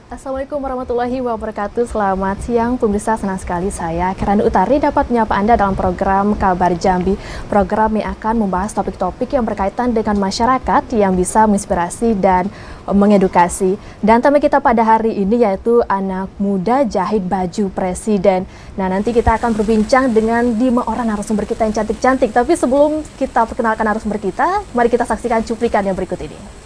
Assalamualaikum warahmatullahi wabarakatuh. Selamat siang pemirsa, senang sekali saya Kirana Utari dapat menyapa Anda dalam program Kabar Jambi. Program yang akan membahas topik-topik yang berkaitan dengan masyarakat yang bisa menginspirasi dan mengedukasi. Dan tema kita pada hari ini yaitu anak muda jahit baju presiden. Nah, nanti kita akan berbincang dengan 5 orang narasumber kita yang cantik-cantik. Tapi sebelum kita perkenalkan narasumber kita, mari kita saksikan cuplikan yang berikut ini.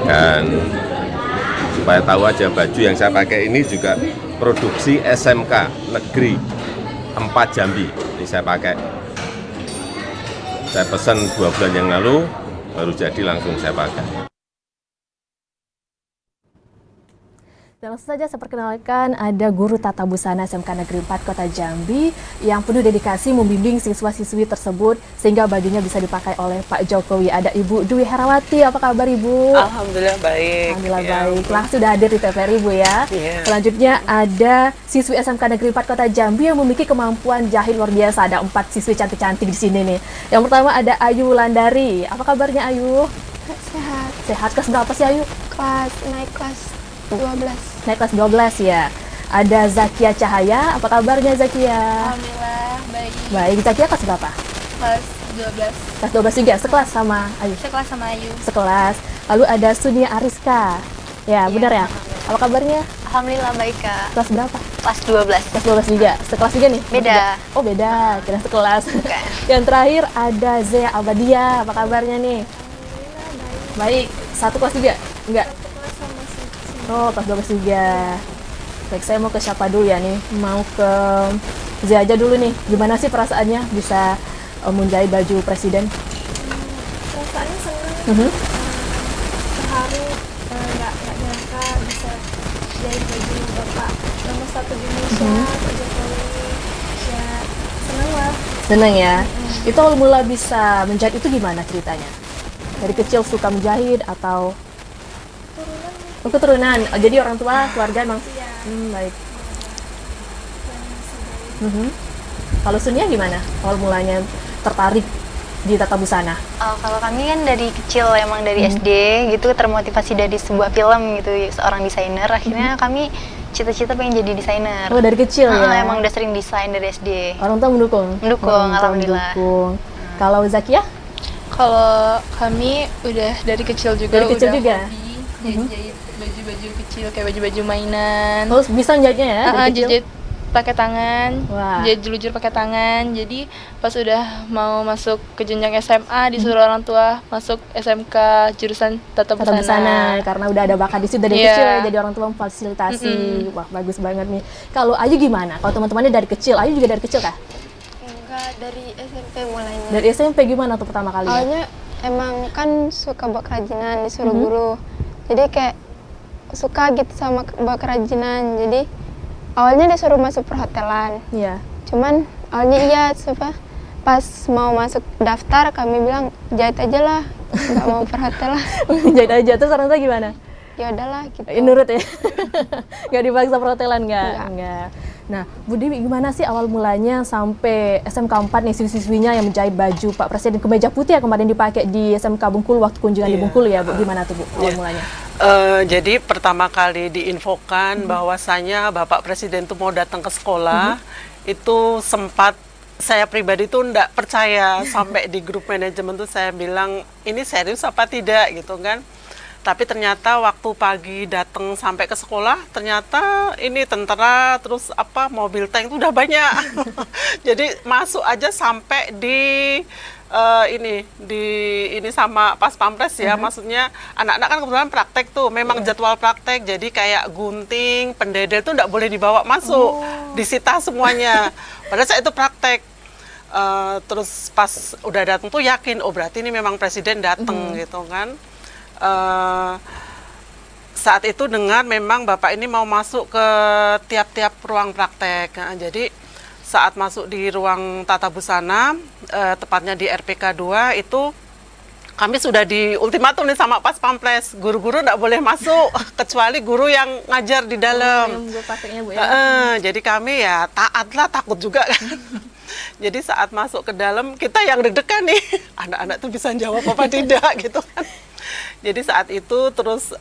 Dan supaya tahu aja, baju yang saya pakai ini juga produksi SMK Negeri 4 Jambi. Ini saya pakai, saya pesan 2 bulan yang lalu, baru jadi langsung saya pakai. Dan langsung saja saya perkenalkan, ada guru tata busana SMK Negeri 4 Kota Jambi yang penuh dedikasi membimbing siswa-siswi tersebut sehingga bajunya bisa dipakai oleh Pak Jokowi. Ada Ibu Dwi Herawati, apa kabar Ibu? Alhamdulillah baik. Alhamdulillah baik. Langsung sudah hadir di TVRI Ibu ya. Selanjutnya ada siswi SMK Negeri 4 Kota Jambi yang memiliki kemampuan jahit luar biasa. Ada 4 siswi cantik-cantik di sini nih. Yang pertama ada Ayu Wulandari. Apa kabarnya Ayu? Sehat. Sehat. Kelas berapa sih Ayu? Naik kelas 12. Naik kelas 12 ya. Ada Zakia Cahaya, apa kabarnya Zakia? Alhamdulillah baik. Baik, Zakia kelas berapa? Kelas 12. Kelas 12 juga, sekelas sama Ayu? Sekelas sama Ayu. Sekelas. Lalu ada Sunia Ariska. Ya, benar ya? Apa kabarnya? Alhamdulillah baik Kak. Kelas berapa? Kelas 12. Kelas 12 juga. Sekelas juga nih? Beda. Oh beda, kira sekelas. Bukan. Yang terakhir ada Zea Abadia, apa kabarnya nih? Baik, satu kelas juga? Enggak? Oh, kelas 12 juga. Baik, saya mau ke siapa dulu ya nih? Mau ke Zia aja dulu nih. Gimana sih perasaannya bisa menjahit baju presiden? Perasaannya senang. Terharu. Nggak nyangka bisa jahit baju Bapak nomor 1 di Indonesia, Pak Jokowi. Ya senang lah. Seneng ya? Itu awal mula bisa menjahit itu gimana ceritanya? Dari kecil suka menjahit atau keturunan? Oh, jadi orang tua, keluarga emang? Iya. Baik. Kalau Sunia gimana? Awal mulanya tertarik di tata busana? Kalau kami kan dari kecil, emang dari SD gitu, termotivasi dari sebuah film gitu, seorang desainer. Akhirnya kami cita-cita pengen jadi desainer. Oh, dari kecil ya? Emang udah sering desain dari SD. Orang tua mendukung? Mendukung, Orang tua alhamdulillah. mendukung. Kalau Zakia? Kalau kami udah dari kecil juga, Dari kecil udah juga? hobi jahit baju-baju kecil kayak baju-baju mainan. Terus bisa menjahitnya ya? Dari kecil? Jahit pakai tangan, Wah. jahit jelujur pakai tangan. Jadi pas udah mau masuk ke jenjang SMA disuruh orang tua masuk SMK jurusan tata Tata busana. busana, karena udah ada bakat di situ dari Iya. kecil ya, jadi orang tua memfasilitasi. Wah, bagus banget nih. Kalau Ayu gimana? Kalau teman-temannya dari kecil, Ayu juga dari kecil kah? Enggak, dari SMP mulainya. Dari SMP gimana tuh pertama kali? Awalnya emang kan suka buat kerajinan, disuruh guru. Jadi kayak suka gitu sama buat kerajinan. Jadi awalnya disuruh masuk perhotelan. Iya. Cuman awalnya iya, pas mau masuk daftar kami bilang jahit aja lah, nggak mau perhotelan. Jahit aja. Terus orang tua gimana? Ya udahlah gitu. Nurut ya? Nggak dipaksa perhotelan, nggak? Nah, Bu Dewi, gimana sih awal mulanya sampai SMK 4 nih siswi-siswinya yang menjahit baju Pak Presiden, kemeja putih yang kemarin dipakai di SMK Bengkulu waktu kunjungan di Bengkulu ya, Bu? Gimana tuh, Bu, awal mulanya? Jadi pertama kali diinfokan bahwasanya Bapak Presiden itu mau datang ke sekolah, itu sempat saya pribadi tuh enggak percaya, sampai di grup manajemen tuh saya bilang ini serius apa tidak gitu kan. Tapi ternyata waktu pagi datang sampai ke sekolah, ternyata ini tentara, terus mobil tank itu udah banyak. Jadi masuk aja sampai di ini sama pas pampres ya, maksudnya anak-anak kan kebetulan praktek tuh, memang jadwal praktek, jadi kayak gunting, pendedel tuh nggak boleh dibawa masuk, disita semuanya. Padahal saya itu praktek. Terus pas udah datang tuh yakin, oh berarti ini memang presiden datang gitu kan. Saat itu dengar memang Bapak ini mau masuk ke tiap-tiap ruang praktek. Nah, jadi saat masuk di ruang tata busana, tepatnya di RPK 2 itu kami sudah di ultimatum nih sama Pas Pampres, guru-guru nggak boleh masuk kecuali guru yang ngajar di dalam. Yang gue pakainya Bu ya. Jadi kami ya taat lah, takut juga kan. Jadi saat masuk ke dalam kita yang deg-degan nih, anak-anak tuh bisa jawab apa tidak gitu kan. Jadi saat itu terus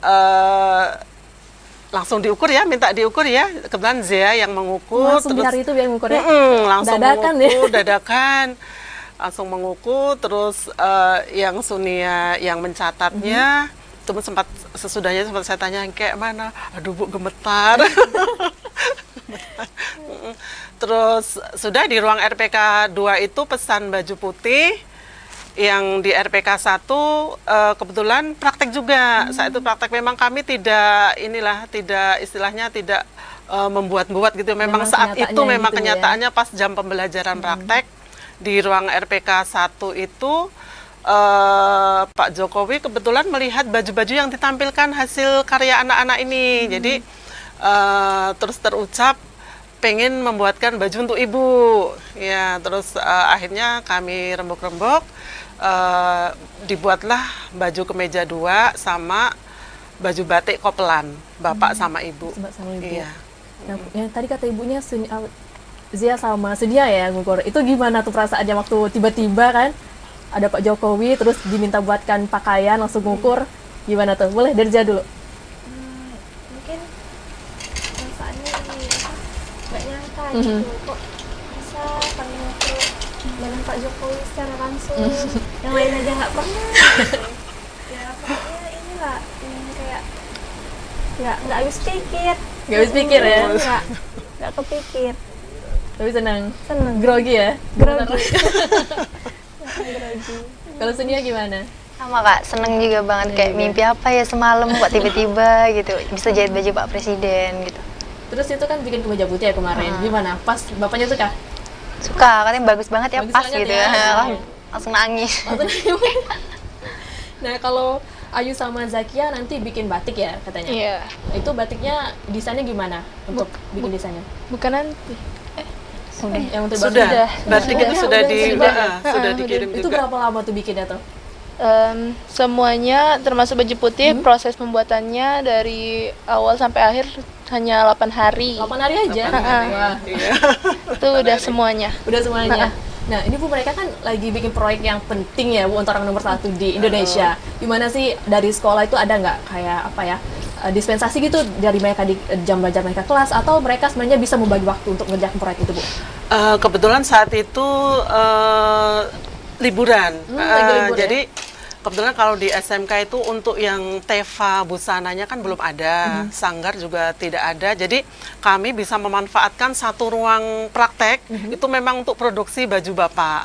langsung diukur ya, minta diukur ya. Kebetulan Zia yang mengukur. Langsung di hari itu biar mengukur ya? Langsung Dadakan mengukur, dadakan. Langsung mengukur, terus yang Sunia yang mencatatnya, itu sempat sesudahnya sempat saya tanya kayak mana, aduh Bu gemetar. Terus sudah di ruang RPK 2 itu pesan baju putih, yang di RPK 1 kebetulan praktek juga. Saat itu praktek memang kami tidak istilahnya tidak membuat-buat gitu. Memang saat itu memang gitu kenyataannya ya? Pas jam pembelajaran praktek di ruang RPK 1 itu Pak Jokowi kebetulan melihat baju-baju yang ditampilkan hasil karya anak-anak ini. Jadi terus terucap pengen membuatkan baju untuk ibu. Ya, terus akhirnya kami rembuk-rembuk dibuatlah baju kemeja 2 sama baju batik kopelan bapak sama ibu. Sama ibu. Iya. Yang tadi kata ibunya Zia sama Sunia ya ngukur. Itu gimana tuh perasaannya waktu tiba-tiba kan ada Pak Jokowi terus diminta buatkan pakaian langsung ngukur. Gimana tuh? Boleh dari Zia dulu. Mungkin perasaannya ini nggak nyangka gitu. Kok bisa kami ngukur bareng Pak Jokowi secara langsung. Yang lain aja nggak pernah. Ya pokoknya inilah kayak nggak habis pikir. Nggak habis pikir ya? Nggak kepikir. Tapi senang. Grogi ya? Grogi. Kalau Sunia gimana? Sama Kak, seneng juga banget. Kayak mimpi apa ya semalam kok tiba-tiba gitu bisa jahit baju Pak Presiden gitu. Terus itu kan bikin kemeja putih ya kemarin. Gimana? Pas bapaknya suka? Suka, katanya bagus banget ya, Bagus pas banget gitu ya. Langsung nangis. Nah, kalau Ayu sama Zakia nanti bikin batik ya katanya? Iya. Itu batiknya desainnya gimana untuk bikin desainnya? Bukan nanti. Yang untuk Sudah. Batik itu sudah sudah dikirim itu juga. berapa lama tuh bikinnya tuh? Semuanya termasuk baju putih, proses pembuatannya dari awal sampai akhir hanya 8 hari. 8 hari aja? Wah. Iya. Itu udah semuanya. Udah semuanya. Nah, ini Bu, mereka kan lagi bikin proyek yang penting ya Bu untuk orang nomor 1 di Indonesia. Gimana sih dari sekolah itu ada nggak kayak apa ya, dispensasi gitu dari mereka di jam belajar mereka kelas, atau mereka sebenarnya bisa membagi waktu untuk ngerjain proyek itu Bu? Kebetulan saat itu liburan. Lagi libur, Jadi kebetulan kalau di SMK itu untuk yang Teva busananya kan belum ada, sanggar juga tidak ada. Jadi kami bisa memanfaatkan satu ruang praktek itu memang untuk produksi baju Bapak.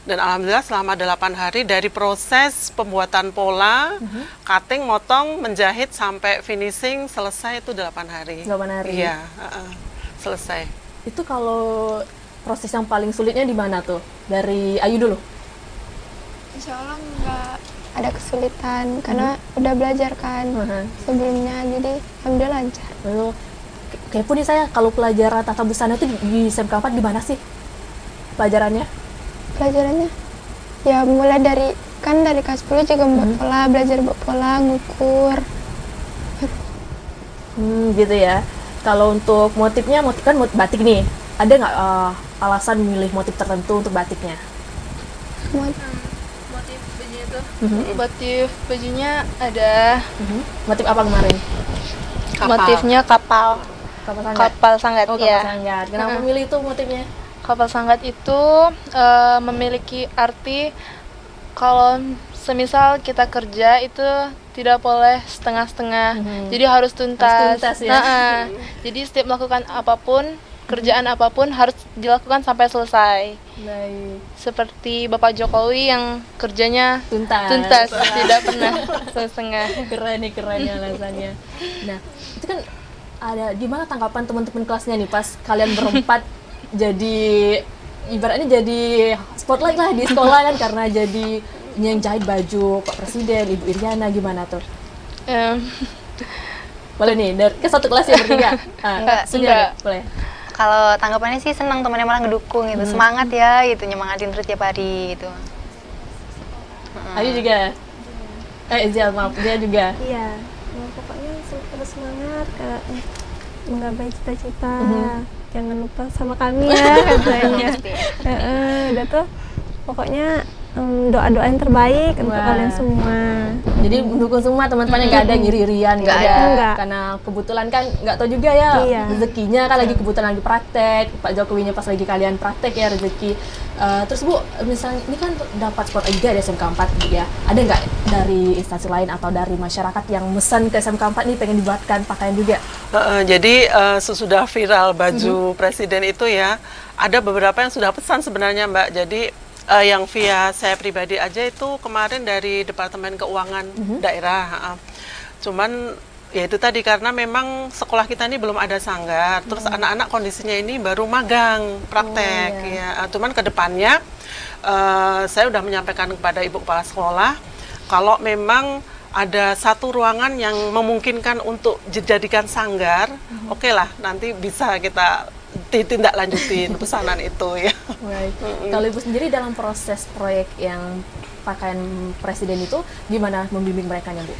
Dan alhamdulillah selama 8 hari dari proses pembuatan pola, cutting, motong, menjahit sampai finishing selesai itu 8 hari. 8 hari. Iya, selesai. Itu kalau proses yang paling sulitnya di mana tuh? Dari Ayu dulu. Insya Allah nggak ada kesulitan karena udah belajar kan sebelumnya, jadi alhamdulillah lancar. Lalu kepo nih saya, kalau pelajaran tata busana itu di SMK 4 di mana sih pelajarannya? Pelajarannya ya mulai dari kelas 10 juga buat pola, belajar buat pola, ngukur. Gitu ya. Kalau untuk motifnya, kan batik nih, ada nggak alasan milih motif tertentu untuk batiknya? Motif bajunya itu, motif bajunya ada. Motif apa kemarin? Motifnya kapal. Kapal sanggat. Kapal sanggat, Oh, ya. kapal sanggat. Kenapa milih itu motifnya? Kapal sanggat itu memiliki arti kalau semisal kita kerja itu tidak boleh setengah-setengah, jadi harus tuntas. Harus tuntas ya. Jadi setiap melakukan apapun, kerjaan apapun harus dilakukan sampai selesai. Baik. Seperti Bapak Jokowi yang kerjanya Tuntas. tidak pernah setengah. Keren ya alasannya. Nah, itu kan ada gimana tanggapan teman-teman kelasnya nih pas kalian berempat jadi ibaratnya jadi spotlight lah di sekolah kan, karena jadi yang jahit baju Pak Presiden, Ibu Iriana, gimana tuh? Em, Boleh nih, dari ke satu kelas ya bertiga? Enggak. Boleh. Kalau tanggapannya sih senang, temannya malah ngedukung gitu, semangat ya gitu, nyemangatin terus tiap hari gitu. Ayu juga. Zia, maaf, Zia juga. Iya, ya, pokoknya terus semangat menggapai cita-cita. Jangan lupa sama kami ya katanya. Udah tuh pokoknya doa-doa yang terbaik untuk kalian semua. Jadi mendukung semua teman-temannya, nggak ada ngiri-irian, nggak ada. Enggak. Karena kebetulan kan nggak tahu juga ya, Iya. rezekinya kan lagi kebetulan lagi praktek, Pak Jokowinya pas lagi kalian praktek ya rezeki. Terus Bu, misalnya ini kan dapat spot juga di SMK 4 Bu ya, ada nggak dari instansi lain atau dari masyarakat yang pesan ke SMK 4 nih pengen dibuatkan pakaian juga? Jadi sesudah viral baju presiden itu ya, ada beberapa yang sudah pesan sebenarnya Mbak. Jadi yang via saya pribadi aja itu kemarin dari Departemen Keuangan daerah. Cuman ya itu tadi, karena memang sekolah kita ini belum ada sanggar, terus anak-anak kondisinya ini baru magang praktek ya. Cuman ke depannya saya udah menyampaikan kepada Ibu Kepala Sekolah kalau memang ada satu ruangan yang memungkinkan untuk dijadikan sanggar, oke lah, nanti bisa kita tindak lanjutin pesanan itu ya. Baik. Kalau Ibu sendiri dalam proses proyek yang pakaian presiden itu gimana membimbing mereka Bu?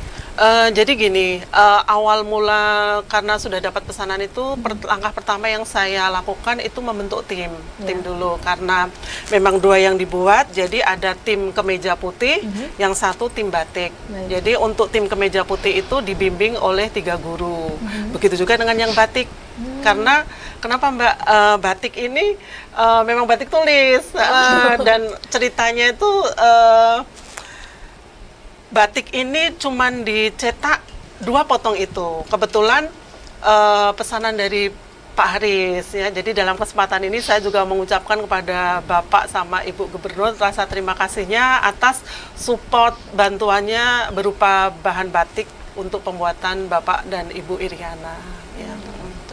Jadi gini, awal mula karena sudah dapat pesanan itu, langkah pertama yang saya lakukan itu membentuk tim dulu, karena memang 2 yang dibuat, jadi ada tim kemeja putih, yang satu tim batik. Jadi untuk tim kemeja putih itu dibimbing oleh 3 guru, begitu juga dengan yang batik. Karena kenapa Mbak, batik ini memang batik tulis, dan ceritanya itu batik ini cuman dicetak 2 potong itu. Kebetulan pesanan dari Pak Haris ya. Jadi dalam kesempatan ini saya juga mengucapkan kepada Bapak sama Ibu Gubernur rasa terima kasihnya atas support bantuannya berupa bahan batik untuk pembuatan Bapak dan Ibu Iriana ya.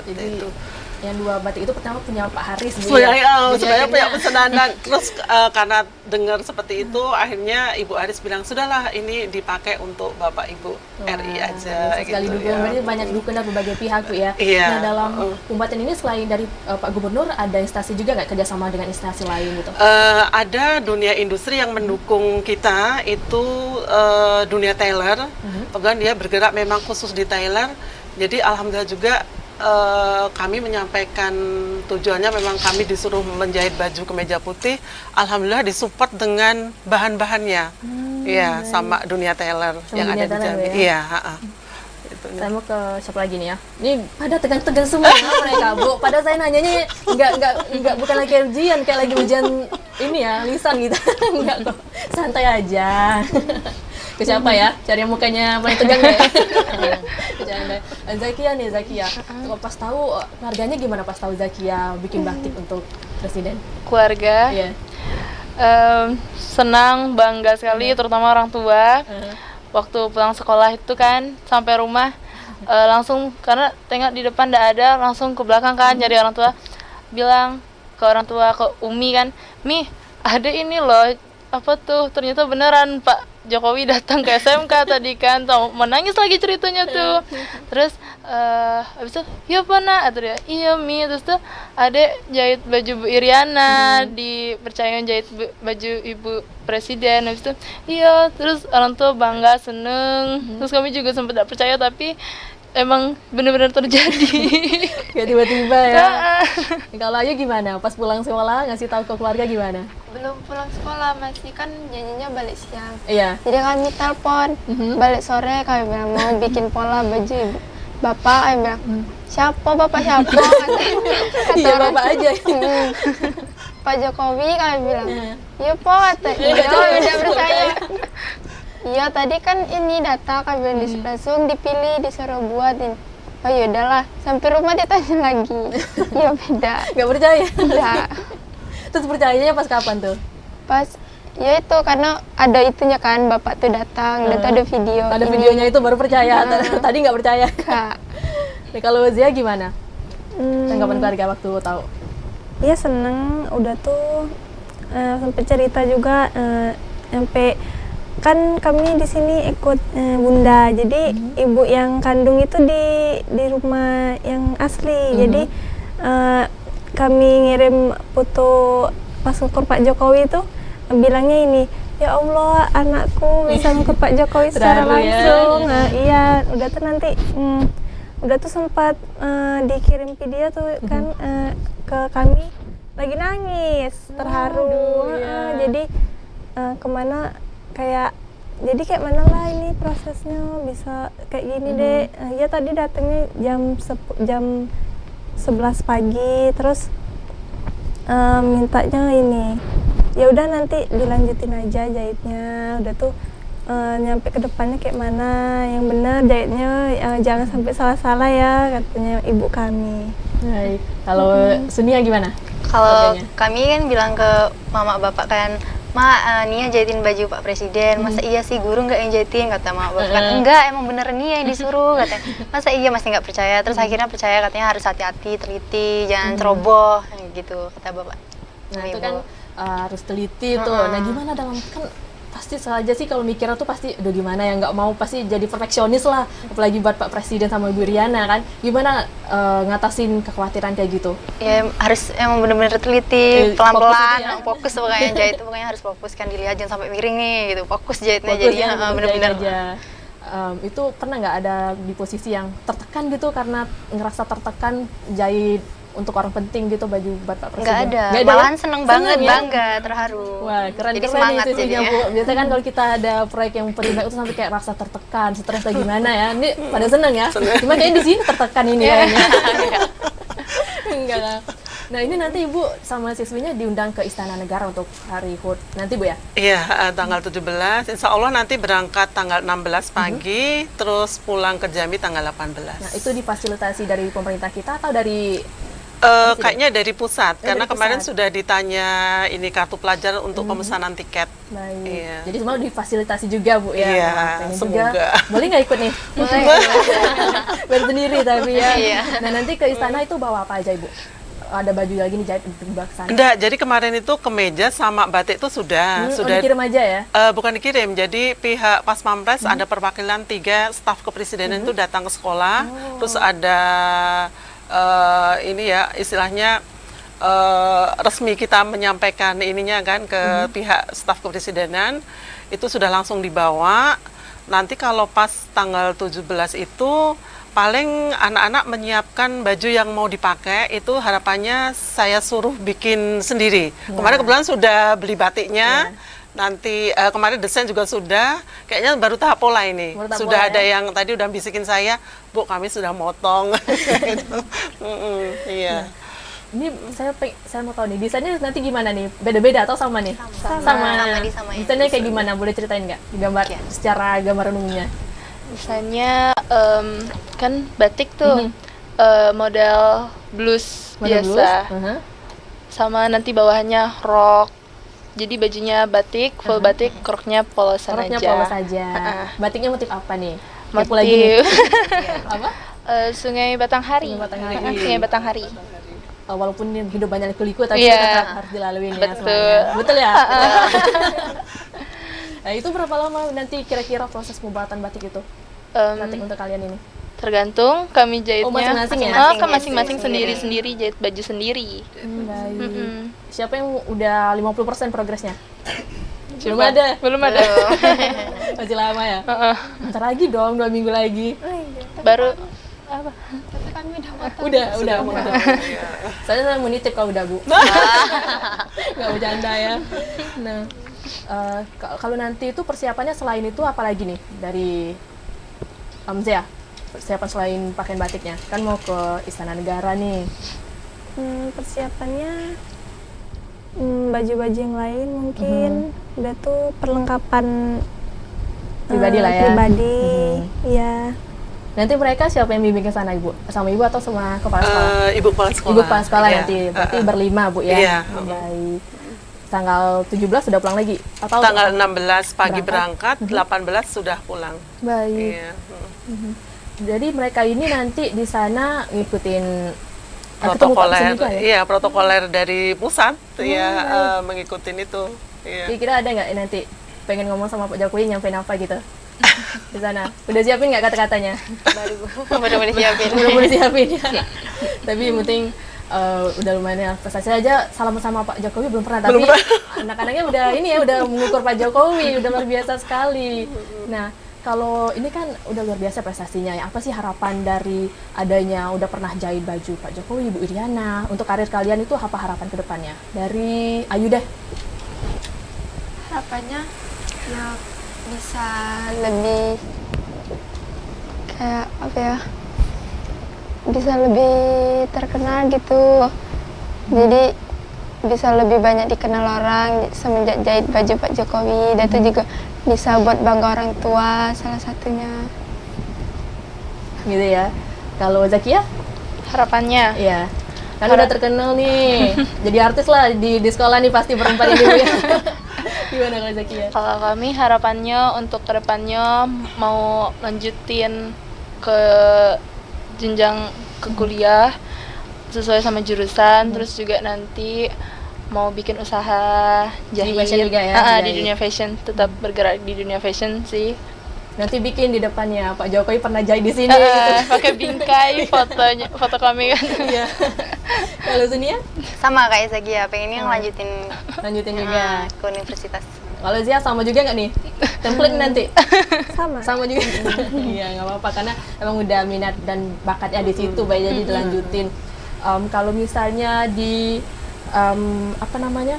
Jadi itu. Yang 2 batik itu pertama punya Pak Haris Bu. Sebenarnya punya pesanan, terus karena dengar seperti itu akhirnya Ibu Haris bilang sudahlah ini dipakai untuk Bapak Ibu RI aja sekali gitu dukung, berarti ya. banyak dukungan dari berbagai pihak Bu ya. Iya. Nah dalam pembuatan ini selain dari Pak Gubernur, ada instansi juga nggak kerjasama dengan instansi lain gitu? Ada dunia industri yang mendukung kita, itu dunia tailor. Kemudian dia bergerak memang khusus di tailor. Jadi alhamdulillah juga kami menyampaikan tujuannya memang kami disuruh menjahit baju kemeja putih. Alhamdulillah disupport dengan bahan-bahannya, ya sama dunia tailor yang ada di Jambi. Iya. Saya mau ke siapa lagi nih ya? Ini pada tegang-tegang semua ya mereka Bu. Pada saya nanyanya nggak bukan lagi ujian, kayak lagi ujian ini ya lisan gitu. Enggak kok, santai aja. Ke siapa ya? Cari yang mukanya paling tegang deh. Bercanda. Zakia nih, Zakia. Pas tahu keluarganya gimana pas tahu Zakia bikin batik untuk presiden? Keluarga Iya. senang, bangga sekali, terutama orang tua. Waktu pulang sekolah itu kan sampai rumah langsung, karena tengok di depan nggak ada, langsung ke belakang kan nyari orang tua, bilang ke orang tua, ke Umi kan, Mi ada ini loh, apa tuh, ternyata beneran Pak Jokowi datang ke SMK tadi kan, tuh menangis lagi ceritanya tuh. Terus habis itu, iya Pak nak, atau dia, iya Mi, terus tuh adek jahit baju Bu Iriana, dipercayain jahit baju Ibu Presiden, habis itu, iya, terus orang tua bangga, seneng, terus kami juga sempat tidak percaya, tapi emang benar-benar terjadi. Kayak tiba-tiba ya. Kalau Ayu gimana? Pas pulang sekolah ngasih tahu ke keluarga gimana? Belum pulang sekolah, masih kan janjinya balik siang. Iya. Jadi kami telepon, balik sore kami bilang mau bikin pola baju ibu. Bapak, kami bilang, siapa bapak siapa? Kata Iya orang bapak aja. Pak Jokowi, kami bilang, iya Pak, kata iya, udah percaya. Iya tadi kan ini data kami bilang langsung dipilih, disuruh buatin. Oh ya udahlah, sampai rumah ditanya lagi. Iya beda. Nggak percaya? Enggak. Terus percayanya pas kapan tuh? Pas ya itu karena ada itunya kan, bapak tuh datang, dan tuh ada video. Ada ini. videonya itu baru percaya. Tadi nggak percaya. Kak. Nah, kalau Zia gimana? Tanggapan keluarga waktu tahu? Iya seneng, udah tuh sampai cerita juga, sampai kan kami di sini ikut bunda, jadi ibu yang kandung itu di rumah yang asli, jadi kami ngirim foto pas ngukur Pak Jokowi itu bilangnya ini, ya Allah anakku bisa ngukur Pak Jokowi secara Terharu ya. langsung. Nah, iya, udah tuh nanti udah tuh sempat dikirim video tuh kan ke kami lagi nangis terharu. Jadi kemana kayak jadi kayak mana lah ini prosesnya bisa kayak gini deh. Ya tadi datangnya jam 11 pagi, terus mintanya ini, ya udah nanti dilanjutin aja jahitnya. Udah tuh nyampe ke depannya kayak mana yang benar jahitnya, jangan sampai salah-salah ya katanya ibu kami. Baik. Kalau Sunia gimana? Kalau Keluarganya? kami kan bilang ke mama bapak kan, Ma, Nia jahitin baju Pak Presiden. Masa iya sih guru nggak yang jahitin? Kata mama bapak kan, enggak, emang bener Nia yang disuruh katanya. Masa iya, masih nggak percaya. Terus akhirnya percaya, katanya harus hati-hati, teliti, jangan ceroboh gitu kata bapak. Nah, sama itu ibu. kan harus teliti tuh. Nah, gimana dalam kan pasti saja sih kalau mikirnya tuh pasti aduh gimana ya, nggak mau pasti jadi perfeksionis lah, apalagi buat Pak Presiden sama Ibu Riana kan. Gimana ngatasin kekhawatiran kayak gitu? Ya harus emang bener-bener teliti, pelan-pelan, fokus itu ya? fokus pokoknya jahit tuh pokoknya harus fokus kan, dilihat jangan sampai miring nih gitu, fokus jahitnya Fokus jadinya ya, bener-bener. jahit aja. Itu pernah nggak ada di posisi yang tertekan gitu karena ngerasa tertekan jahit untuk orang penting gitu baju buat Pak Presiden? Nggak ada, ya? malahan seneng banget, ya? bangga, terharu. Wah, keren Jadi keren semangat nih siswinya, jadinya. Bu. Biasanya kan kalau kita ada proyek yang perimbang itu sampai kayak rasa tertekan, stres lagi gimana ya. Ini pada seneng ya. Cuma kayaknya di sini tertekan ini kayaknya. Enggak lah. Nah, ini nanti Ibu sama siswinya diundang ke Istana Negara untuk hari HUT. Nanti Bu ya? Iya, tanggal 17. Insya Allah nanti berangkat tanggal 16 pagi, terus pulang ke Jambi tanggal 18. Nah, itu difasilitasi dari pemerintah kita atau dari Kayaknya dari pusat, karena dari kemarin pusat. sudah ditanya ini kartu pelajar untuk pemesanan tiket. Baik. Iya. Jadi semua difasilitasi juga, Bu ya. Iya, Wah, pengen semoga. juga. Boleh nggak ikut nih? Boleh. Bersendiri tapi ya. Iya. Nah, nanti ke istana itu bawa apa aja, Ibu? Ada baju lagi nih jahit dibawa ke sana. Enggak, jadi kemarin itu kemeja sama batik itu sudah Dikirim aja ya? bukan dikirim. Jadi pihak Pas Pampres ada perwakilan 3 staf kepresidenan itu datang ke sekolah. Terus ada ini ya istilahnya resmi kita menyampaikan ininya kan ke pihak staf kepresidenan, itu sudah langsung dibawa. Nanti kalau pas tanggal 17 itu paling anak-anak menyiapkan baju yang mau dipakai, itu harapannya saya suruh bikin sendiri. Kemarin kebetulan sudah beli batiknya. Nanti kemarin desain juga sudah, kayaknya baru tahap pola ini. Baru tahap Sudah pola ada ya? yang tadi udah bisikin saya, Bu kami sudah motong. Gitu. Iya. Ini saya mau tahu nih, desainnya nanti gimana nih? Beda-beda atau sama nih? Sama, disamain. Desainnya kayak gimana? Boleh ceritain nggak? Gambar Iya. secara gambaran umumnya. Misalnya kan batik tuh model blues Model biasa, blues? sama nanti bawahnya rok. Jadi bajunya batik, full batik, roknya polosan Roknya aja. polos saja. Batiknya motif apa nih? Kepo lagi nih. Motif Apa? Sungai Batanghari. Sungai Batanghari. Sungai Batanghari. Walaupun hidup banyak liku-liku, tapi Iya. tetap harus dilalui ya Betul. semuanya. Betul ya? Nah, itu berapa lama nanti kira-kira proses pembuatan batik itu? Batik untuk kalian ini? Tergantung kami jahitnya. Oh, masing-masing ya? Kan masing-masing sendiri-sendiri jahit baju sendiri. Baik. Siapa yang udah 50% progresnya? Belum Coba. ada? Belum ada. Masih lama ya? Bentar lagi dong, 2 minggu lagi. Baru apa? Tapi kami dapat Udah. Saya mau nitip kalau udah, Bu. Nggak bercanda ya. Nah, kalau nanti itu persiapannya selain itu apa lagi nih dari Amzia? Persiapan selain pakaian batiknya, kan mau ke Istana Negara nih. Persiapannya baju-baju yang lain mungkin. Udah tuh perlengkapan Pribadi lah ya. Pribadi, ya. Nanti mereka siapa yang bimbing ke sana, Ibu? Sama Ibu atau sama kepala sekolah? Ibu kepala sekolah. Ibu kepala sekolah Iya. nanti, berarti berlima, Bu ya? Iya. Baik. Tanggal 17 sudah pulang lagi? Atau Tanggal 16 pagi berangkat, 18 sudah pulang. Baik. Iya. Jadi mereka ini nanti di sana ngikutin ketemu Pak Presiden Protokoler, juga ya? iya protokoler dari pusat, ya mengikutin itu. Iya. Kira-kira ada nggak nanti pengen ngomong sama Pak Jokowi nyampein apa gitu di sana? Udah siapin nggak kata-katanya? Baru siapin. Belum siapin ya. Tapi yang penting udah lumayan ya, prestasi aja salaman sama Pak Jokowi belum pernah, tapi anak-anaknya udah ini ya, udah mengukur Pak Jokowi, udah luar biasa sekali. Nah, kalau ini kan udah luar biasa prestasinya ya, apa sih harapan dari adanya udah pernah jahit baju Pak Jokowi, Bu Iriana, untuk karir kalian itu apa harapan kedepannya? Dari Ayu deh. Harapannya ya bisa lebih kayak apa ya, bisa lebih terkenal gitu, jadi bisa lebih banyak dikenal orang semenjak jahit baju Pak Jokowi. Dan itu juga bisa buat bangga orang tua salah satunya Gitu ya. Kalau Zakia? Harapannya Iya. Kan udah terkenal nih, jadi artis lah di sekolah nih pasti berempat ini Bu ya. Gimana kalau Zakia? kalau kami harapannya untuk kedepannya mau lanjutin ke jenjang ke kuliah sesuai sama jurusan, terus juga nanti mau bikin usaha jahit fashion juga ya, di jahit. dunia fashion, tetap bergerak di dunia fashion sih. Nanti bikin di depannya Pak Jokowi pernah jahit di sini gitu. Pakai bingkai foto kami kan. Iya. Kalau Zunia Sama kayak Zagia, pengennya lanjutin lanjutin juga. ke universitas. Kalau Zia sama juga nggak nih? Template nanti? sama. Sama juga. Iya, nggak apa-apa karena emang udah minat dan bakatnya di situ, baik jadi dilanjutin. Kalau misalnya di apa namanya,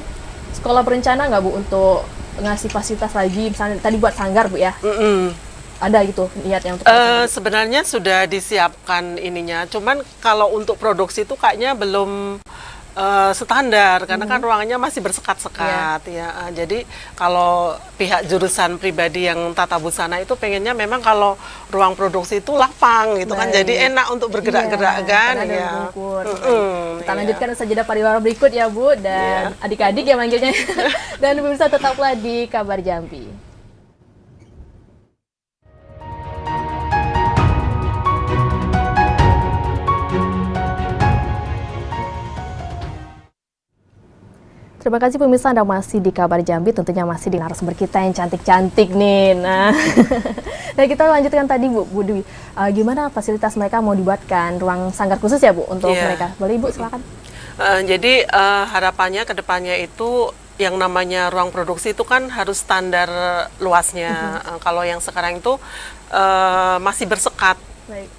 sekolah berencana nggak Bu untuk ngasih fasilitas lagi, misalnya tadi buat sanggar Bu ya? Ada gitu niatnya untuk Sebenarnya sudah disiapkan ininya, cuman kalau untuk produksi itu kayaknya belum standar karena kan ruangannya masih bersekat-sekat ya. Jadi kalau pihak jurusan pribadi yang tata busana itu pengennya memang kalau ruang produksi itu lapang gitu kan, jadi enak untuk bergerak-gerak kan ya. Kita lanjutkan saja pariwara berikut ya Bu dan adik-adik ya manggilnya. Dan pemirsa tetaplah di Kabar Jambi. Terima kasih pemirsa, Anda masih di Kabar Jambi, tentunya masih di narasumber kita yang cantik-cantik nih. Nah, nah kita lanjutkan tadi Bu Dwi, gimana fasilitas mereka mau dibuatkan ruang sanggar khusus ya Bu untuk mereka? Boleh Ibu silakan. Jadi harapannya ke depannya itu yang namanya ruang produksi itu kan harus standar luasnya. Kalau yang sekarang itu masih bersekat.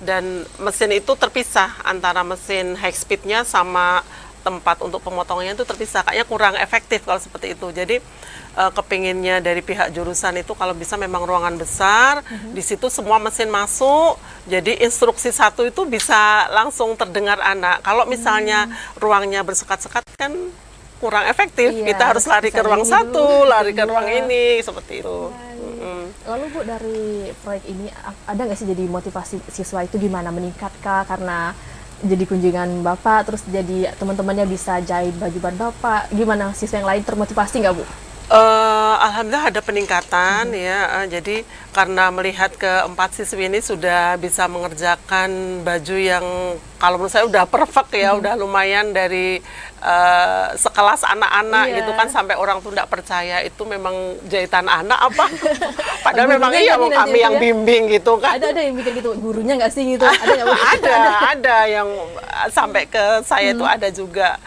Dan mesin itu terpisah antara mesin high speednya sama tempat untuk pemotongannya itu terpisah, kayaknya kurang efektif kalau seperti itu. Jadi kepinginnya dari pihak jurusan itu kalau bisa memang ruangan besar, di situ semua mesin masuk, jadi instruksi satu itu bisa langsung terdengar anak. Kalau misalnya ruangnya bersekat-sekat kan kurang efektif, kita harus lari ke ruang satu, lari ke ruang ini, seperti itu. Lalu Bu, dari proyek ini ada nggak sih jadi motivasi siswa itu gimana, meningkatkah karena jadi kunjungan Bapak, terus jadi teman-temannya bisa jahit baju ban Bapak, gimana siswa yang lain termotivasi nggak Bu? Alhamdulillah ada peningkatan ya, jadi karena melihat keempat siswi ini sudah bisa mengerjakan baju yang kalau menurut saya udah perfect ya, udah lumayan dari sekelas anak-anak gitu kan, sampai orang tuh nggak percaya itu memang jahitan anak apa, padahal memang iya mau kami yang bimbing gitu kan. Ada yang mikir gitu, gurunya nggak sih gitu? Ada nggak Bu? Ada yang sampai ke saya itu ada juga.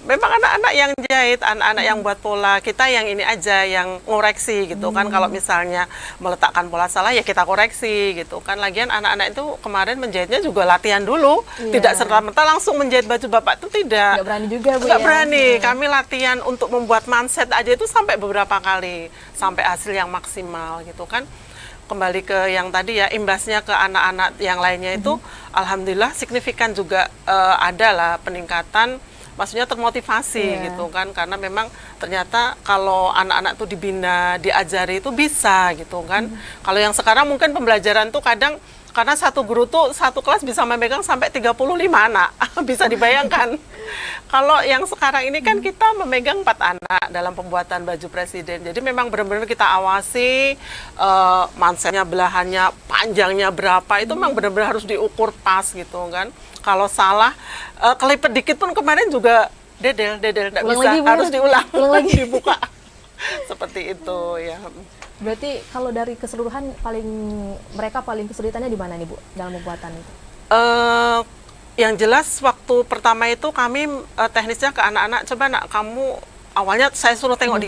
Memang anak-anak yang jahit, anak-anak yang buat pola, kita yang ini aja yang ngoreksi gitu kan. Kalau misalnya meletakkan pola salah ya kita koreksi gitu kan. Lagian anak-anak itu kemarin menjahitnya juga latihan dulu, tidak serta-merta langsung menjahit baju Bapak itu tidak. Nggak berani juga Bu Nggak ya? berani, kami latihan untuk membuat manset aja itu sampai beberapa kali, sampai hasil yang maksimal gitu kan. Kembali ke yang tadi ya, imbasnya ke anak-anak yang lainnya itu alhamdulillah signifikan juga, ada lah peningkatan. Maksudnya termotivasi gitu kan, karena memang ternyata kalau anak-anak tuh dibina, diajari itu bisa gitu kan. Kalau yang sekarang mungkin pembelajaran tuh kadang karena satu guru tuh satu kelas bisa memegang sampai 35 anak, bisa dibayangkan. Kalau yang sekarang ini kan kita memegang 4 anak dalam pembuatan baju presiden, jadi memang benar-benar kita awasi mansetnya, belahannya, panjangnya berapa, itu memang benar-benar harus diukur pas gitu kan. Kalau salah, kelipet dikit pun kemarin juga dedel, nggak bisa, lagi, harus diulang lagi. dibuka. Seperti itu ya. Berarti kalau dari keseluruhan mereka paling kesulitannya di mana nih Bu dalam pembuatan itu? Yang jelas waktu pertama itu kami teknisnya ke anak-anak, coba nak kamu awalnya saya suruh tengok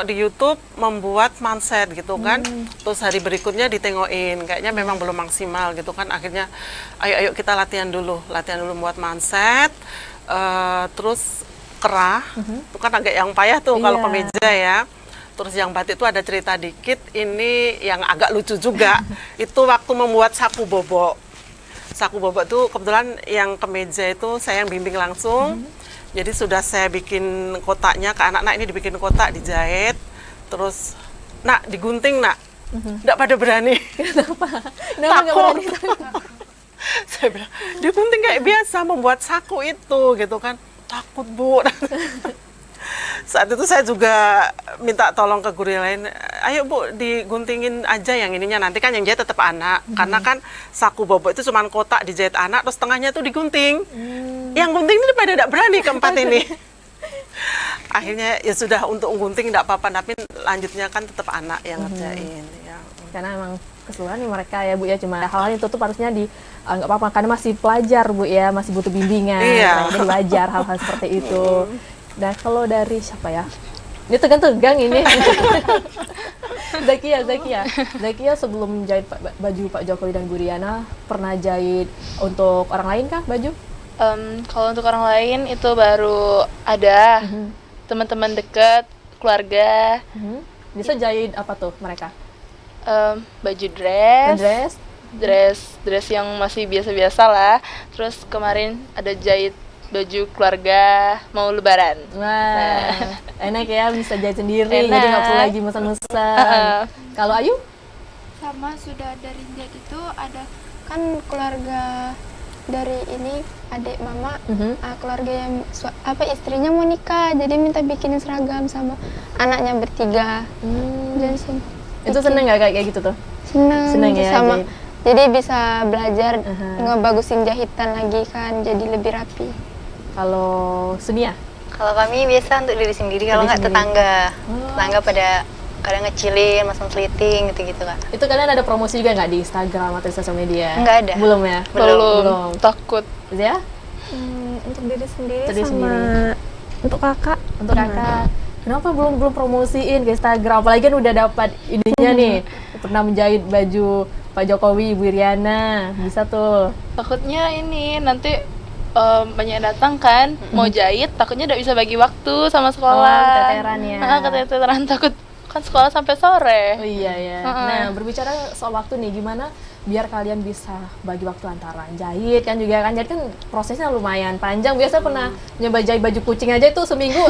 di YouTube membuat manset gitu kan. Terus hari berikutnya ditengokin, kayaknya memang belum maksimal gitu kan. Akhirnya ayo kita latihan dulu membuat manset. Terus kerah, itu kan agak yang payah tuh kalau kemeja ya. Terus yang batik itu ada cerita dikit, ini yang agak lucu juga. Itu waktu membuat saku bobok. Saku bobok tuh kebetulan yang kemeja itu saya yang bimbing langsung. Jadi sudah saya bikin kotaknya ke anak-anak, ini dibikin kotak, dijahit. Terus, nak digunting nak. Nggak pada berani. Kenapa nggak Takut. berani? Saya bilang, digunting kayak biasa membuat saku itu gitu kan. Takut Bu. Saat itu saya juga minta tolong ke guru yang lain, ayo Bu diguntingin aja yang ininya, nanti kan yang jahit tetap anak. Karena kan saku bobok itu cuma kotak dijahit anak, terus tengahnya tuh digunting. Yang gunting ini pada tidak berani keempat ini. Akhirnya ya sudah, untuk gunting tidak apa-apa, tapi lanjutnya kan tetap anak yang ngerjain. Ya. Karena emang keseluruhan nih mereka ya Bu ya, cuma hal-hal itu tuh harusnya nggak apa-apa karena masih pelajar Bu ya, masih butuh bimbingan. Iya. Jadi wajar hal-hal seperti itu. Dan kalau dari siapa ya? Ini tegang-tegang ini. Zakia sebelum jahit baju Pak Jokowi dan Bu Riana pernah jahit untuk orang lain kah baju? Kalau untuk orang lain itu baru ada teman-teman dekat, keluarga. Bisa jahit apa tuh mereka? Baju dress yang masih biasa-biasa lah. Terus kemarin ada jahit baju keluarga mau lebaran. Wah, enak ya, bisa jahit sendiri, Enak. jadi nggak perlu lagi mesen-mesen. Kalau Ayu? Sama sudah dari jahit itu ada kan keluarga dari ini adik mama, keluarga yang istrinya mau nikah, jadi minta bikinin seragam sama anaknya bertiga. Dan Itu seneng nggak kayak gitu tuh? seneng ya sama jahit? jadi bisa belajar ngebagusin jahitan lagi kan, jadi lebih rapi. Kalau Sunia? Kalau kami biasa untuk diri sendiri, kalau nggak tetangga. Tetangga pada kadang ngecilin, masang seliting gitu-gitu Kak. Itu kalian ada promosi juga nggak di Instagram atau di sosial media? Nggak ada. Belum ya? Belum. Takut. Ya? Untuk diri sendiri Untuk diri sama sendiri. untuk kakak. Untuk kakak. Kenapa belum promosiin ke Instagram? Apalagi kan udah dapat ininya nih. Pernah menjahit baju Pak Jokowi, Bu Riana. Bisa tuh. Takutnya ini nanti banyak datang kan, mau jahit, takutnya tidak bisa bagi waktu sama sekolah. Keteteran ya. Keteteran, takut kan sekolah sampai sore. Oh iya ya. Nah, berbicara soal waktu nih, gimana biar kalian bisa bagi waktu antara jahit kan juga kan, jahit kan prosesnya lumayan panjang. Biasa pernah nyoba jahit baju kucing aja itu seminggu.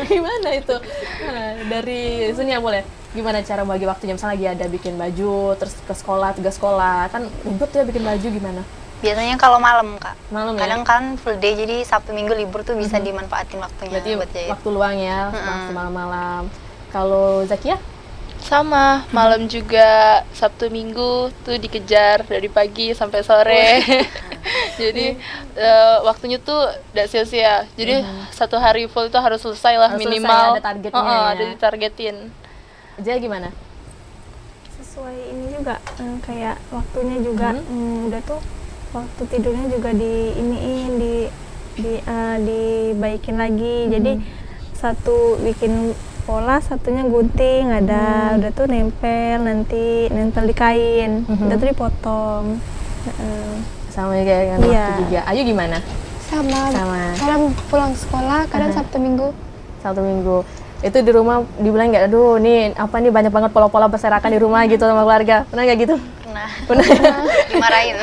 Gimana itu? Nah, dari Sunia boleh. Gimana cara bagi waktunya? Misalnya lagi ada bikin baju, terus ke sekolah, tugas sekolah, kan ribet ya bikin baju gimana? Biasanya kalau malam Kak. Malam ya? Kadang kan full day, jadi Sabtu Minggu libur tuh bisa dimanfaatin waktunya Berarti buat jahit. waktu luang ya, maksimal malam. Kalau Zakia? Sama, malam juga, Sabtu Minggu tuh dikejar dari pagi sampai sore. Jadi waktunya tuh tidak sia-sia. Jadi satu hari full itu harus selesai lah, Harus minimal. selesai, ada targetnya ya. Ada ditargetin. Jaya gimana? Sesuai ini juga kayak waktunya juga udah tuh waktu tidurnya juga dibaikin lagi. Jadi satu bikin pola, satunya gunting, ada udah tuh nempel di kain, udah tuh dipotong. Sama juga kan Iya. waktu juga. Ayu gimana? Sama. Kadang pulang sekolah, kadang Sabtu Minggu. Sabtu Minggu. Itu di rumah dibilang nggak, aduh nih apa nih banyak banget pola-pola berserakan di rumah gitu sama keluarga. Pernah nggak gitu? Pernah. Dimarahin.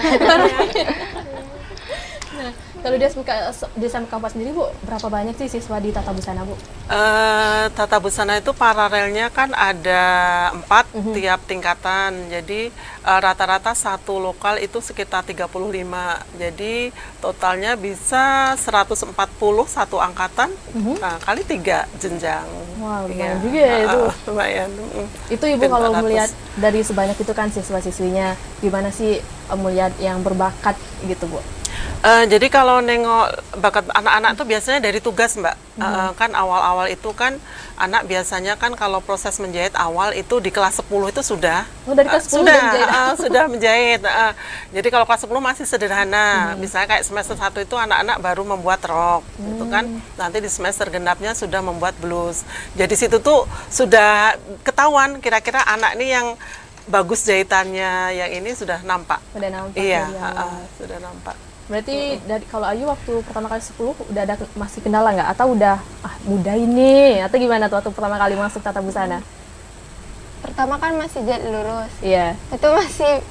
Kalau di SMK 4 sendiri Bu, berapa banyak sih siswa di Tata Busana Bu? Tata Busana itu paralelnya kan ada 4 tiap tingkatan. Jadi rata-rata satu lokal itu sekitar 35. Jadi totalnya bisa 140 satu angkatan, kali 3 jenjang. Wah, lumayan Iya. juga ya itu. Lumayan. Itu Ibu Mungkin kalau 400. melihat dari sebanyak itu kan siswa-siswinya, gimana sih melihat yang berbakat gitu Bu? Jadi kalau nengok bakat anak-anak tuh biasanya dari tugas, Mbak. Kan awal-awal itu kan anak biasanya kan kalau proses menjahit awal itu di kelas 10 itu sudah. Oh, dari kelas 10 sudah udah menjahit. sudah menjahit. Jadi kalau kelas 10 masih sederhana. Misalnya kayak semester 1 itu anak-anak baru membuat rok, gitu kan. Nanti di semester genapnya sudah membuat blus. Jadi situ tuh sudah ketahuan kira-kira anak ini yang bagus jahitannya, yang ini sudah nampak. Udah nampak. Iya, dari awal. sudah nampak. Berarti dari kalau Ayu waktu pertama kali 10 udah ada masih kendala nggak? Atau udah mudah ini? Atau gimana tuh waktu pertama kali masuk tata busana? Pertama kan masih jahit lurus. Iya. Itu masih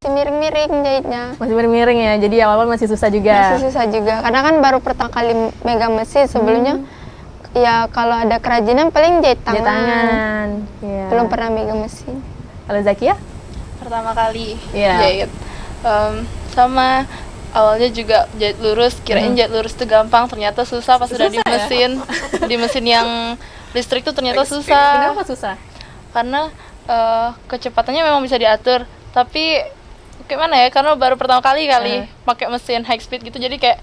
miring-miring jahitnya. Masih miring-miring ya. Jadi awal-awal masih susah juga. Masih susah juga. Karena kan baru pertama kali megang mesin. Sebelumnya ya kalau ada kerajinan paling jahit tangan. Jahit tangan. Iya. Belum pernah megang mesin. Kalau Zakia? Pertama kali Iya. jahit. Sama awalnya juga jahit lurus, kirain jahit lurus itu gampang, ternyata susah pas udah di mesin. Di mesin yang listrik tuh ternyata susah. Kenapa susah? Karena kecepatannya memang bisa diatur, tapi gimana ya, karena baru pertama kali pakai mesin high speed gitu, jadi kayak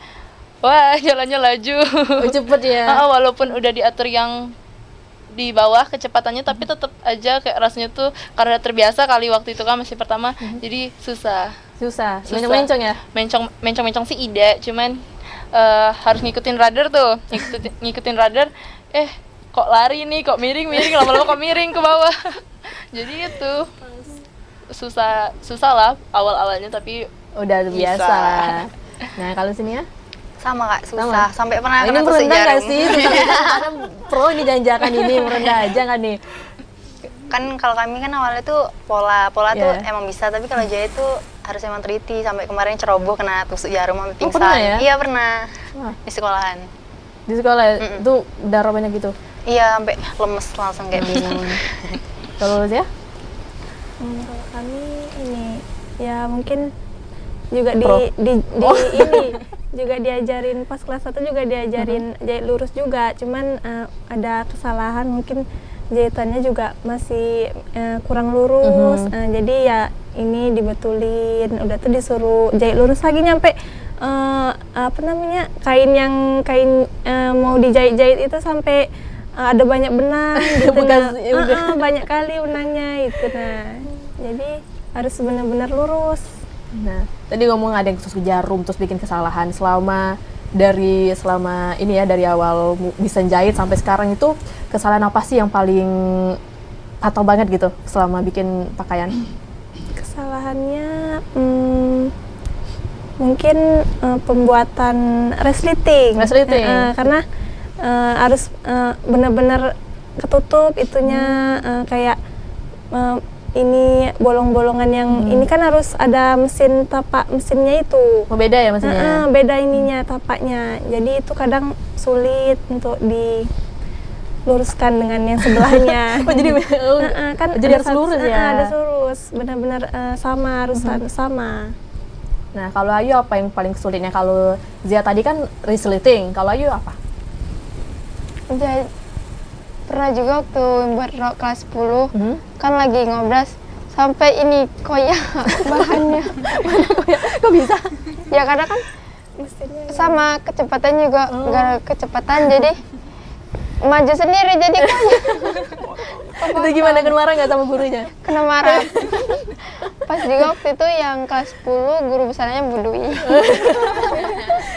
wah jalannya laju. Oh, cepet ya. Walaupun udah diatur yang di bawah kecepatannya, tapi tetap aja kayak rasanya tuh karena terbiasa kali waktu itu kan masih pertama, jadi susah. Mencong-mencong ya? Mencong-mencong sih ide, cuman harus ngikutin radar tuh, ngikutin radar, kok lari nih, kok miring, lama-lama kok miring ke bawah. Jadi itu susah lah awal-awalnya, tapi Udah biasa. Nah, kalau sini ya? Sama Kak, susah. Sampai pernah Ini kena tusuk merendah nggak jarum. sih? Karena pro ini janjakan ini merendah aja kan nih? Kan kalau kami kan awalnya tuh pola tuh Iya. emang bisa, tapi kalau jahit tuh harus emang teliti. Sampai kemarin ceroboh kena tusuk jarum sampai pingsan. pernah ya? Iya pernah. Wah. Di sekolahan. Di sekolah itu darah banyak gitu. Iya sampai lemes langsung kayak bingung. Kalau ya? Kalau kami ini ya mungkin juga Pro. ini juga diajarin pas kelas 1 juga diajarin jahit lurus juga, cuman ada kesalahan mungkin jahitannya juga masih kurang lurus. Jadi ya ini dibetulin, udah tuh disuruh jahit lurus lagi nyampe kain mau dijahit-jahit itu sampai ada banyak benang gitu. Bekas, Banyak kali benangnya itu. Nah, jadi harus benar-benar lurus. Nah, tadi ngomong ada yang tusuk jarum terus bikin kesalahan selama ini ya, dari awal bisa jahit sampai sekarang itu kesalahan apa sih yang paling fatal banget gitu selama bikin pakaian? Kesalahannya mungkin pembuatan resleting. Karena harus benar-benar ketutup itunya, kayak ini bolong-bolongan yang ini kan harus ada mesin tapak mesinnya itu. Oh, beda ya mesinnya? Beda ininya tapaknya. Jadi itu kadang sulit untuk diluruskan dengan yang sebelahnya. Oh, jadi kan jadi ada harus lurus ya? Ada lurus, benar-benar sama, harus sama. Nah, kalau Ayu apa yang paling sulitnya? Kalau Zia tadi kan resleting, kalau Ayu apa? Jadi pernah juga waktu buat rok kelas 10 kan lagi ngobras sampai ini koyak bahannya. Kok bisa? Ya karena kan sama kecepatan juga gara kecepatan jadi maju sendiri jadi koyak. Itu gimana, kena marah nggak sama gurunya? Kena marah. Pas juga waktu itu yang kelas 10 guru besarnya budui.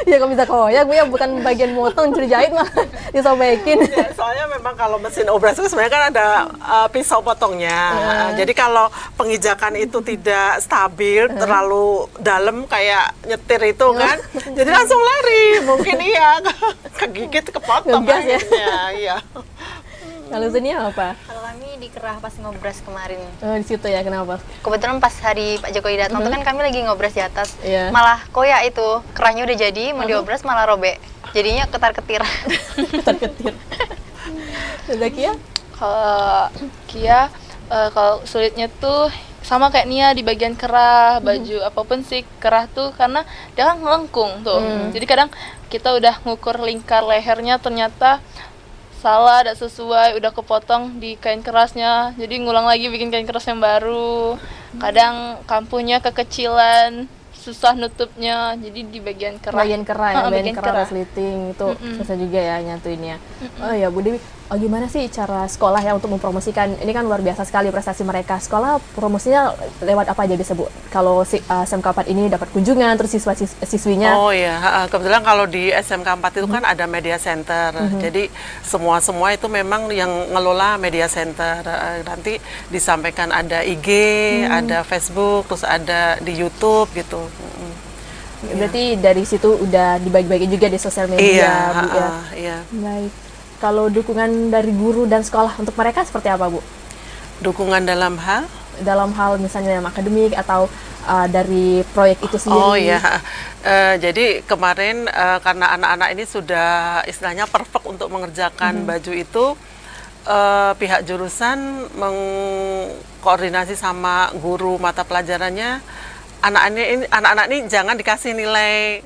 Ya kok bisa koyak, Bu ya bukan bagian motong curi jahit mah disobekin. Ya, soalnya memang kalau mesin obras itu sebenarnya kan ada pisau potongnya. Jadi kalau pengijakan itu tidak stabil, terlalu dalam kayak nyetir itu kan, jadi langsung lari. Mungkin iya, kegigit kepotong Ngegas ya? akhirnya. Iya. Kalau sini apa? Kalau kami dikerah pas ngobras kemarin. Oh, di situ ya, kenapa? Kebetulan pas hari Pak Jokowi datang tuh kan kami lagi ngobras di atas. Iya. Malah koyak itu, kerahnya udah jadi, mau diobras malah robek. Jadinya ketar-ketir. Ketar-ketir. Zakia? Kalau Kia, kalau sulitnya tuh sama kayak Nia di bagian kerah, baju apapun sih kerah tuh karena dia kan ngelengkung tuh. Jadi kadang kita udah ngukur lingkar lehernya ternyata salah, tidak sesuai, udah kepotong di kain kerasnya, jadi ngulang lagi bikin kain keras yang baru. Kadang kampuhnya kekecilan, susah nutupnya, jadi di bagian kerah. Bagian kerah ya, bagian Bagian kerah kerah. resleting itu susah juga ya nyatuinnya. Oh ya Bu Dewi, gimana sih cara sekolah ya untuk mempromosikan, ini kan luar biasa sekali prestasi mereka. Sekolah promosinya lewat apa aja bisa Bu? Kalau SMK 4 ini dapat kunjungan, terus siswa-siswinya. Oh ya, kebetulan kalau di SMK 4 itu kan ada media center. Jadi semua itu memang yang ngelola media center. Nanti disampaikan ada IG, ada Facebook, terus ada di YouTube gitu. Berarti dari situ udah dibagi-bagi juga di sosial media, Bu ya. Iya. Baik. Kalau dukungan dari guru dan sekolah untuk mereka seperti apa, Bu? Dukungan dalam hal? Dalam hal misalnya dalam akademik atau dari proyek itu sendiri. Oh ya, jadi kemarin karena anak-anak ini sudah istilahnya perfect untuk mengerjakan baju itu, pihak jurusan mengkoordinasi sama guru mata pelajarannya, anak-anak ini jangan dikasih nilai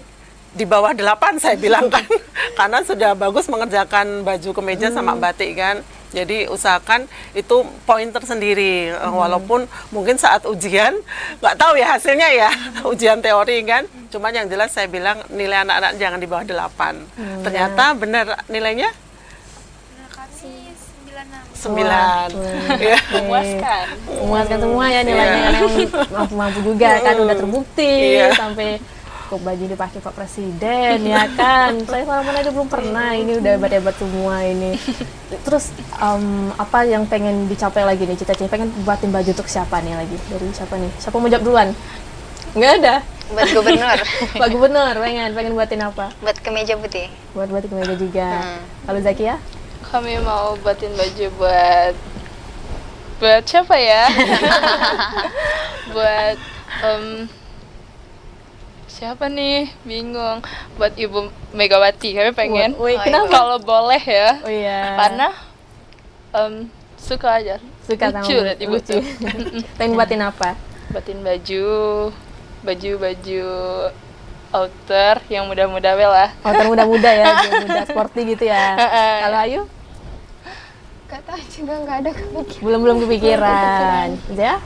di bawah 8 saya bilang kan, karena sudah bagus mengerjakan baju kemeja sama batik kan. Jadi usahakan itu poin tersendiri, walaupun mungkin saat ujian nggak tahu ya hasilnya ya, ujian teori kan. Cuman yang jelas saya bilang nilai anak-anak jangan di bawah 8. Ternyata benar nilainya? Nah, kami 96. 9. Ya. Memuaskan. Memuaskan semua ya nilainya kan, yang mampu-mampu juga kan, udah terbukti sampai kok baju dipakai Pak Presiden ya kan. Saya salaman aja belum pernah, ini udah hebat-hebat semua ini. Terus apa yang pengen dicapai lagi nih, cita-cita pengen buatin baju untuk siapa nih lagi? Dari siapa nih? Siapa mau jawab duluan? Nggak ada. Buat gubernur. Pak Gubernur pengen buatin apa? Buat kemeja putih. Buat kemeja juga. Kalau Zakia? Kami mau buatin baju buat siapa ya? Buat siapa nih? Bingung. Buat Ibu Megawati, kami pengen. Woi, kenapa? Kalau boleh ya. Oh iya. Karena suka aja. Suka sama lucu liat Ibu lucu. tuh. Pengen buatin apa? Buatin baju outer yang muda-muda lah. Outer muda-muda ya, muda sporty gitu ya. Kalau Ayu? Gak tahu juga, nggak ada kepikiran. Belum kepikiran. Ya?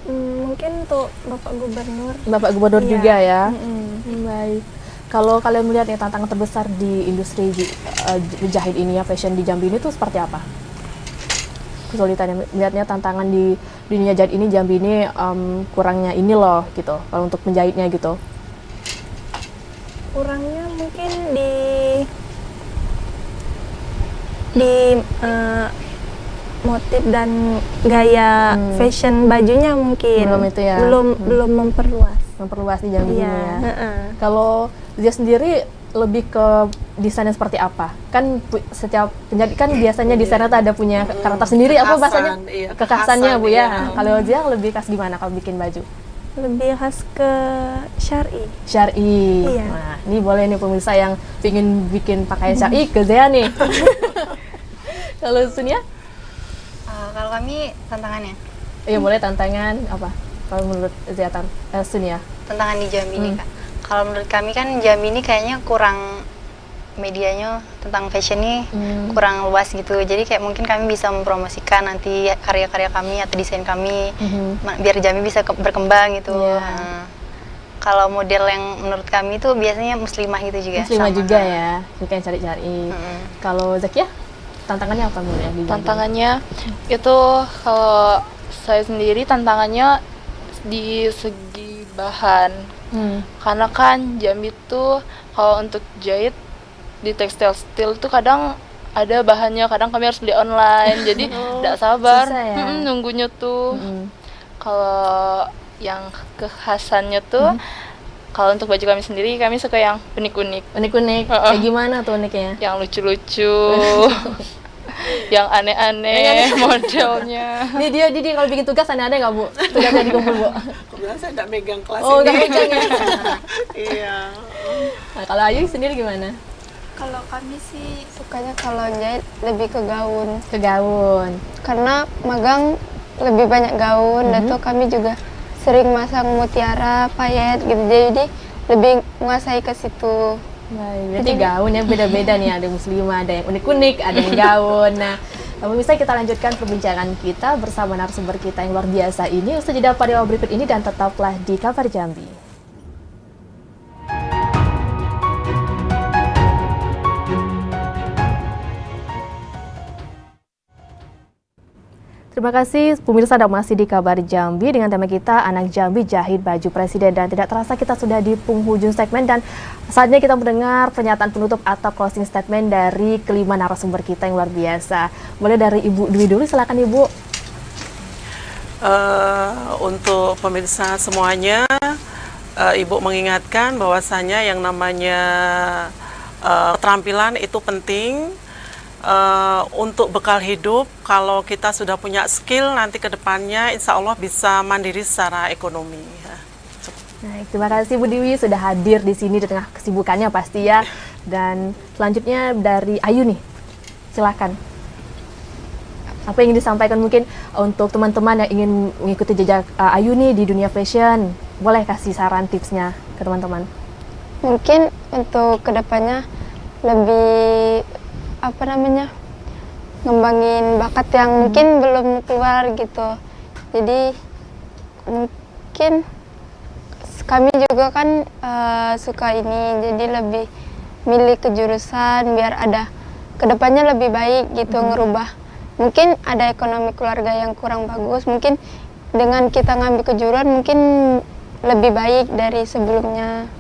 Mungkin untuk Bapak Gubernur. Bapak Gubernur Iya. juga ya. Baik. Kalau kalian melihat ya tantangan terbesar di industri jahit ini ya, fashion di Jambi ini tuh seperti apa? Kesulitannya, melihatnya tantangan di dunia jahit ini, Jambi ini kurangnya ini loh gitu. Kalau untuk menjahitnya gitu. Kurangnya mungkin di motif dan gaya fashion bajunya mungkin Belum itu ya. belum Memperluas di Jambi Iya. ini ya. Kalau dia sendiri lebih ke desainnya seperti apa? Kan setiap penjahit kan biasanya desainnya tuh ada punya karakter sendiri, apa bahasanya? Iya, Kekhasannya Bu ya. iya. Kalau dia lebih khas gimana kalau bikin baju? lebih khas ke syari. Syar'i. Iya. Nah, ini boleh nih pemirsa yang pingin bikin pakaian syar'i ke Zea nih. Kalau Sunia? Kalau kami tantangannya, Iya boleh tantangan apa? Kalau menurut Zea Sunia? tantangan di Jambi ini Kak. Kalau menurut kami kan Jambi ini kayaknya kurang medianya tentang fashion nih kurang luas gitu. Jadi kayak mungkin kami bisa mempromosikan nanti karya-karya kami atau desain kami biar Jambi bisa berkembang gitu. Iya. Nah, kalau model yang menurut kami itu biasanya muslimah gitu juga. Muslimah sama. juga ya, suka yang cari-cari. Kalau Zakia, tantangannya apa menurut yang di Jambi? Tantangannya itu kalau saya sendiri tantangannya di segi bahan. Karena kan Jambi tuh kalau untuk jahit di tekstil steel tuh kadang ada bahannya, kadang kami harus beli online, jadi tidak sabar susah ya? nunggunya tuh. Kalau yang kekhasannya tuh, kalau untuk baju kami sendiri, kami suka yang unik-unik, Unik-unik, kayak gimana tuh uniknya? yang lucu-lucu, yang aneh-aneh modelnya. Ini dia kalau bikin tugas aneh-aneh nggak Bu? Tugasnya dikumpul Bu? Kebetulan saya tidak megang kelas Oh nggak ini. pegang ya? Iya. Nah, kalau Ayu sendiri gimana? Kalau kami sih Sukanya kalau jahit lebih ke gaun. Ke gaun. Karena magang lebih banyak gaun, dan tuh kami juga sering masang mutiara, payet gitu. Jadi lebih menguasai ke situ. Baik, berarti gaun yang beda-beda nih, ada muslimah, ada yang unik-unik, ada yang gaun. Nah, bisa kita lanjutkan perbincangan kita bersama narasumber kita yang luar biasa ini. Usai jeda pada awal berikut ini dan tetaplah di Kabar Jambi. Terima kasih pemirsa dan masih di Kabar Jambi dengan tema kita Anak Jambi Jahit Baju Presiden, dan tidak terasa kita sudah di penghujung segmen dan saatnya kita mendengar pernyataan penutup atau closing statement dari kelima narasumber kita yang luar biasa. Boleh dari Ibu Dwi dulu, silakan Ibu. Untuk pemirsa semuanya, Ibu mengingatkan bahwasanya yang namanya keterampilan itu penting. Untuk bekal hidup, kalau kita sudah punya skill, nanti ke depannya insya Allah bisa mandiri secara ekonomi. Baik, terima kasih Bu Dewi sudah hadir di sini di tengah kesibukannya pasti ya. Dan selanjutnya dari Ayu nih, silakan. Apa yang ingin disampaikan mungkin untuk teman-teman yang ingin mengikuti jejak Ayu nih di dunia fashion? Boleh kasih saran tipsnya ke teman-teman. Mungkin untuk kedepannya lebih ngembangin bakat yang mungkin belum keluar gitu. Jadi mungkin kami juga kan suka ini, jadi lebih milih ke jurusan biar ada kedepannya lebih baik gitu, ngerubah. Mungkin ada ekonomi keluarga yang kurang bagus, mungkin dengan kita ngambil kejuruan mungkin lebih baik dari sebelumnya.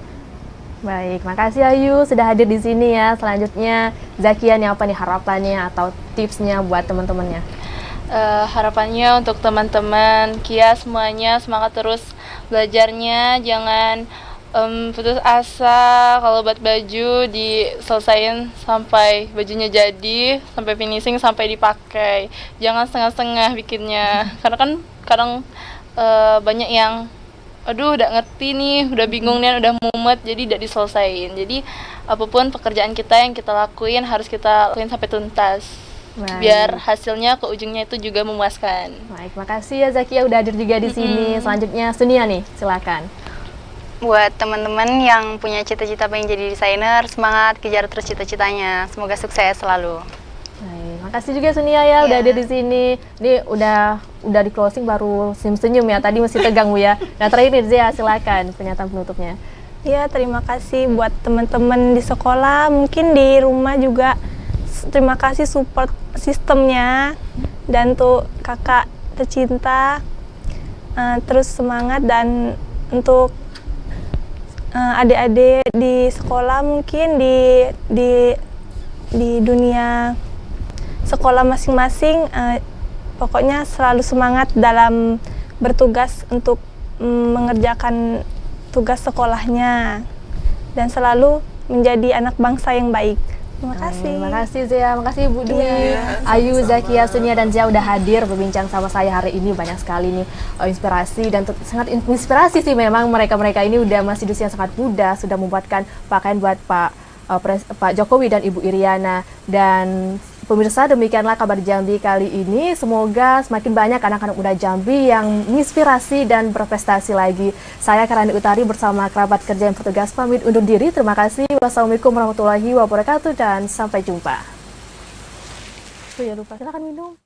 Baik, makasih Ayu sudah hadir di sini ya. Selanjutnya Zakia nih, apa nih harapannya atau tipsnya buat teman-temannya? Harapannya untuk teman-teman Kia semuanya semangat terus belajarnya, jangan putus asa. Kalau buat baju diselesain sampai bajunya jadi, sampai finishing, sampai dipakai. Jangan setengah-setengah bikinnya, karena kan kadang banyak yang aduh udah ngerti nih, udah bingung nih, udah mumet, jadi udah diselesain. Jadi apapun pekerjaan kita yang kita lakuin harus kita lakuin sampai tuntas. Baik. Biar hasilnya ke ujungnya itu juga memuaskan. Baik, makasih ya Zakia udah hadir juga di sini. Selanjutnya Sunia nih, silakan. Buat teman-teman yang punya cita-cita pengen jadi desainer, semangat kejar terus cita-citanya. Semoga sukses selalu. Baik, makasih juga Sunia ya udah hadir di sini. Ini udah di closing baru senyum-senyum ya. Tadi masih tegang Bu ya. Nah, terakhir nih Zia, silakan pernyataan penutupnya. Ya, terima kasih buat teman-teman di sekolah, mungkin di rumah juga. Terima kasih support sistemnya, dan tuh kakak tercinta, terus semangat. Dan untuk adik-adik di sekolah, mungkin di dunia sekolah masing-masing, pokoknya selalu semangat dalam bertugas untuk mengerjakan tugas sekolahnya dan selalu menjadi anak bangsa yang baik. Terima kasih. Terima kasih Zia, makasih Bu Dwi, Ayu, Zakia, Sunia dan Zia udah hadir berbincang sama saya hari ini. Banyak sekali nih inspirasi dan sangat inspirasi sih memang mereka ini udah masih di usia sangat muda, sudah membuatkan pakaian buat Pak Jokowi dan Ibu Iriana. Dan pemirsa, demikianlah Kabar Jambi kali ini. Semoga semakin banyak anak-anak muda Jambi yang menginspirasi dan berprestasi lagi. Saya Karani Utari bersama kerabat kerja yang bertugas pamit undur diri. Terima kasih. Wassalamualaikum warahmatullahi wabarakatuh dan sampai jumpa. Oh ya lupa, silakan minum.